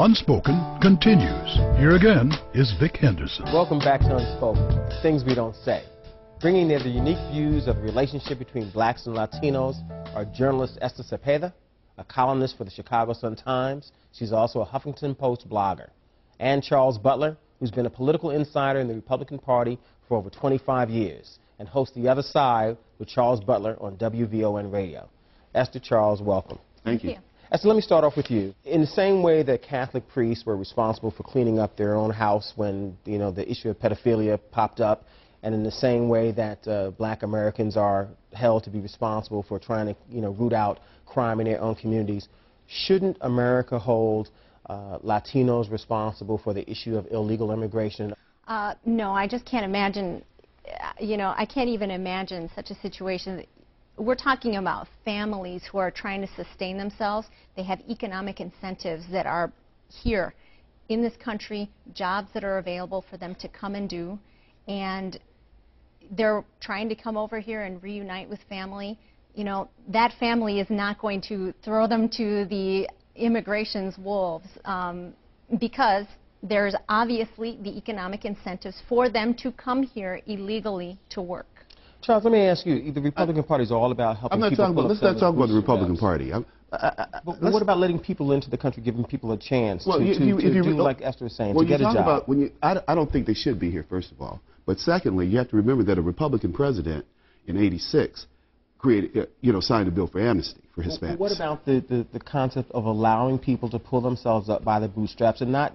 Unspoken continues. Here again is Vic Henderson. Welcome back to Unspoken, Things We Don't Say. Bringing there the unique views of the relationship between blacks and Latinos are journalist Esther Cepeda, a columnist for the Chicago Sun-Times. She's also a Huffington Post blogger. And Charles Butler, who's been a political insider in the Republican Party for over 25 years and hosts The Other Side with Charles Butler on WVON radio. Esther, Charles, welcome. Thank you. Esther, let me start off with you. In the same way that Catholic priests were responsible for cleaning up their own house when, the issue of pedophilia popped up, and in the same way that black Americans are held to be responsible for trying to, root out crime in their own communities, shouldn't America hold Latinos responsible for the issue of illegal immigration? No, I just can't imagine, I can't even imagine such a situation. We're talking about families who are trying to sustain themselves. They have economic incentives that are here in this country, jobs that are available for them to come and do, and they're trying to come over here and reunite with family. That family is not going to throw them to the immigration's wolves because there's obviously the economic incentives for them to come here illegally to work. Charles, let me ask you, the Republican Party is all about helping people. Let's not talk about the Republican Party. But what about letting people into the country, giving people a chance to do like Esther was saying, to get a job? I don't think they should be here, first of all. But secondly, you have to remember that a Republican president in '86 created, signed a bill for amnesty for Hispanics. What about the concept of allowing people to pull themselves up by the bootstraps and not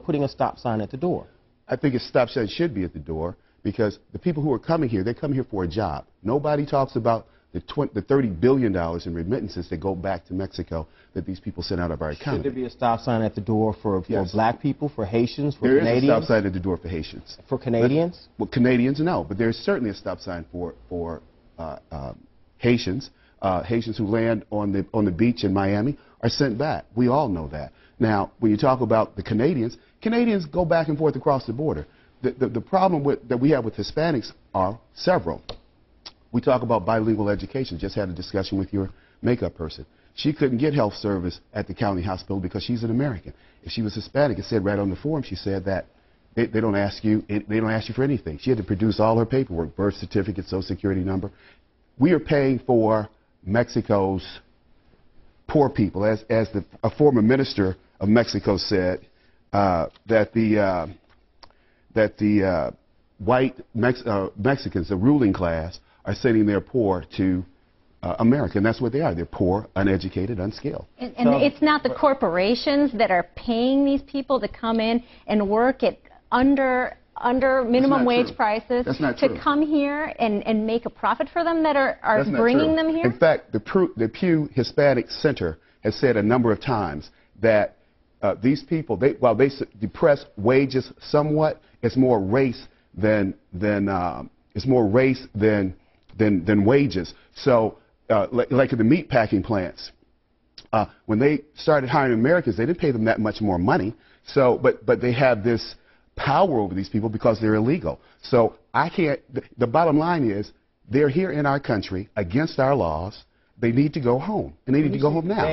putting a stop sign at the door? I think a stop sign should be at the door, because the people who are coming here, they come here for a job. Nobody talks about the $30 billion in remittances that go back to Mexico that these people send out of our economy. Should there be a stop sign at the door for black people, for Haitians, for Canadians? There is a stop sign at the door for Haitians. For Canadians? Well, Canadians, no, but there's certainly a stop sign for Haitians. Haitians who land on the beach in Miami are sent back. We all know that. Now, when you talk about the Canadians go back and forth across the border. The problem that we have with Hispanics are several. We talk about bilingual education. Just had a discussion with your makeup person. She couldn't get health service at the county hospital because she's an American. If she was Hispanic, it said right on the form, she said that they don't ask you for anything. She had to produce all her paperwork, birth certificate, social security number. We are paying for Mexico's poor people, as a former minister of Mexico said, that the white Mexicans, the ruling class, are sending their poor to America, and that's what they are. They're poor, uneducated, unskilled. And it's not the corporations that are paying these people to come in and work at under minimum wage prices to come here and make a profit for them that are bringing them here? In fact, the Pew Hispanic Center has said a number of times that these people, while they depress wages somewhat, it's more race than wages. So, like in the meat packing plants, when they started hiring Americans, they didn't pay them that much more money. So, but they have this power over these people because they're illegal. So I can't. The bottom line is they're here in our country against our laws. They need to go home, and they need to go home now.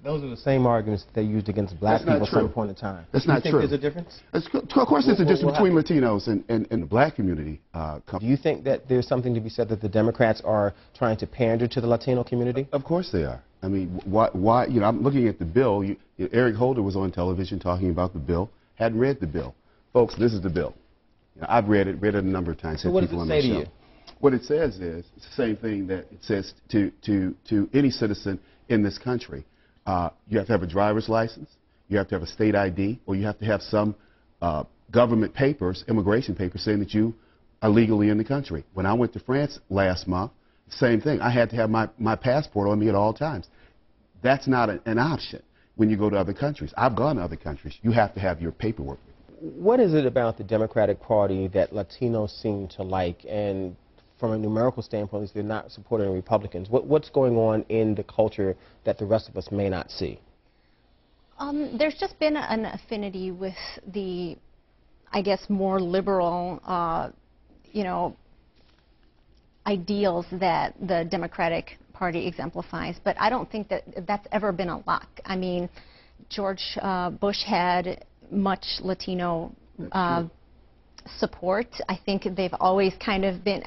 Those are the same arguments that they used against black people at some point in time. That's not true. Do you think there's a difference? Of course there's a difference between Latinos and the black community. Do you think that there's something to be said that the Democrats are trying to pander to the Latino community? Of course they are. I mean, why I'm looking at the bill. Eric Holder was on television talking about the bill, hadn't read the bill. Folks, this is the bill. I've read it a number of times. So what does it say to you? What it says is it's the same thing that it says to any citizen in this country. You have to have a driver's license, you have to have a state ID, or you have to have some government papers, immigration papers, saying that you are legally in the country. When I went to France last month, same thing. I had to have my passport on me at all times. That's not an option when you go to other countries. I've gone to other countries. You have to have your paperwork. What is it about the Democratic Party that Latinos seem to like, and from a numerical standpoint, they're not supporting Republicans? What's going on in the culture that the rest of us may not see? There's just been an affinity with the, I guess, more liberal, ideals that the Democratic Party exemplifies, but I don't think that that's ever been a lock. I mean, George Bush had much Latino support. I think they've always kind of been.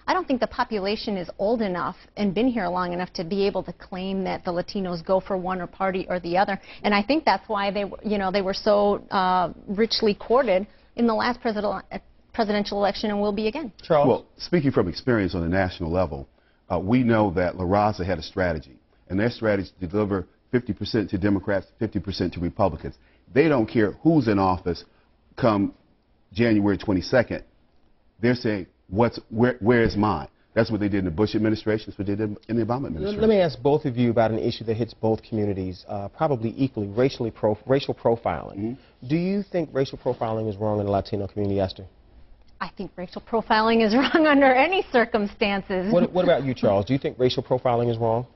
I don't think the population is old enough and been here long enough to be able to claim that the Latinos go for one or party or the other. And I think that's why they were so richly courted in the last presidential election and will be again. Charles? Well, speaking from experience on the national level, we know that La Raza had a strategy, and their strategy is to deliver 50% to Democrats, 50% to Republicans. They don't care who's in office come January 22nd. They're saying, where is mine? That's what they did in the Bush administration. That's what they did in the Obama administration. Let me ask both of you about an issue that hits both communities probably equally, racial profiling. Mm-hmm. Do you think racial profiling is wrong in the Latino community, Esther? I think racial profiling is wrong under any circumstances. What about you, Charles? Do you think racial profiling is wrong?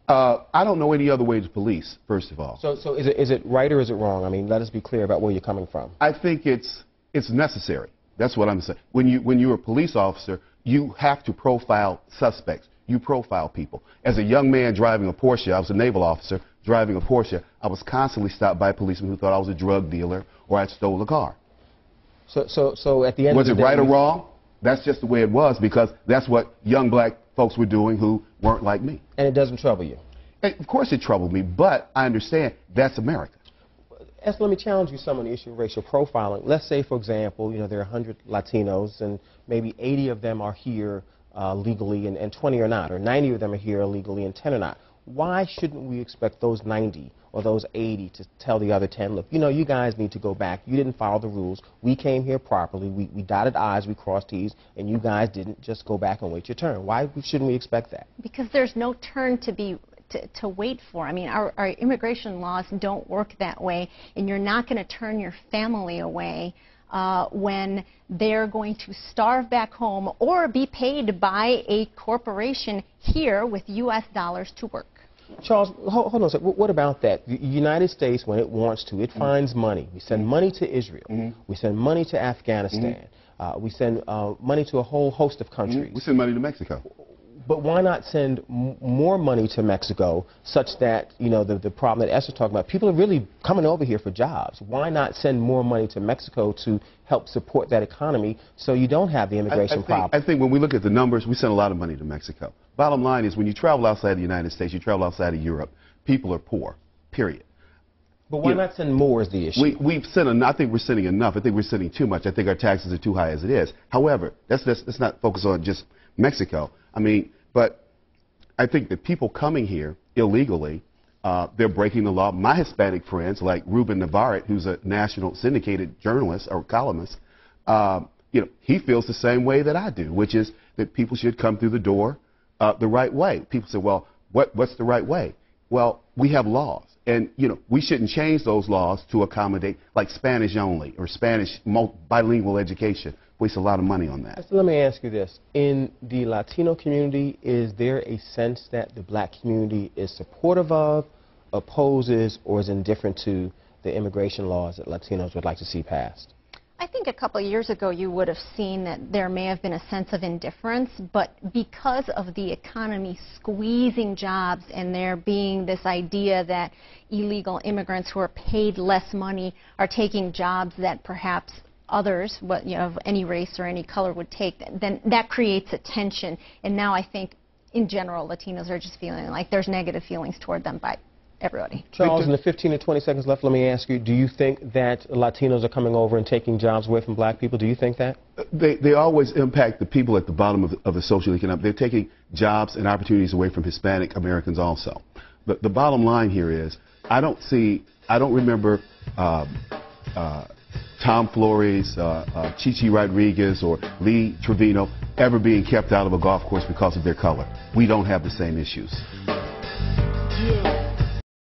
I don't know any other way to police, first of all. So is it right or is it wrong? I mean, let us be clear about where you're coming from. I think it's necessary. That's what I'm saying. When you're a police officer, you have to profile suspects. You profile people. As a young man driving a Porsche, I was a naval officer driving a Porsche, I was constantly stopped by policemen who thought I was a drug dealer or I stole a car. So at the end was of the it day, right or wrong? That's just the way it was, because that's what young black folks were doing who weren't like me. And it doesn't trouble you? And of course it troubled me, but I understand that's America. Esther, let me challenge you some on the issue of racial profiling. Let's say, for example, there are 100 Latinos and maybe 80 of them are here legally and 20 are not, or 90 of them are here illegally and 10 are not. Why shouldn't we expect those 90 or those 80 to tell the other 10, look, you guys need to go back. You didn't follow the rules. We came here properly. We dotted I's, we crossed T's, and you guys didn't. Just go back and wait your turn. Why shouldn't we expect that? Because there's no turn to wait for. I mean, our immigration laws don't work that way, and you're not going to turn your family away when they're going to starve back home or be paid by a corporation here with U.S. dollars to work. Charles, hold on a second. What about that? The United States, when it wants to, it finds money. We send money to Israel. We send money to Afghanistan. We send money to a whole host of countries. We send money to Mexico. But why not send more money to Mexico such that, the problem that Esther's talking about, people are really coming over here for jobs. Why not send more money to Mexico to help support that economy so you don't have the immigration problem? I think when we look at the numbers, we send a lot of money to Mexico. Bottom line is, when you travel outside the United States, you travel outside of Europe, people are poor, period. But why not send more is the issue? I think we're sending enough. I think we're sending too much. I think our taxes are too high as it is. However, let's not focus on just Mexico. I mean, but I think that people coming here illegally, they're breaking the law. My Hispanic friends, like Ruben Navarrete, who's a national syndicated journalist or columnist, he feels the same way that I do, which is that people should come through the door the right way. People say, well, what's the right way? Well, we have laws. And, we shouldn't change those laws to accommodate, like Spanish only or Spanish bilingual education. Waste a lot of money on that. So let me ask you this. In the Latino community, is there a sense that the black community is supportive of, opposes, or is indifferent to the immigration laws that Latinos would like to see passed? I think a couple of years ago you would have seen that there may have been a sense of indifference, but because of the economy squeezing jobs and there being this idea that illegal immigrants who are paid less money are taking jobs that perhaps others, of any race or any color would take, then that creates a tension. And now I think, in general, Latinos are just feeling like there's negative feelings toward them by everybody. Charles, in the 15 to 20 seconds left, let me ask you, do you think that Latinos are coming over and taking jobs away from black people? Do you think that? They always impact the people at the bottom of the social economic. They're taking jobs and opportunities away from Hispanic Americans also. But the bottom line here is, I don't remember Tom Flores, Chichi Rodriguez, or Lee Trevino ever being kept out of a golf course because of their color. We don't have the same issues. Yeah.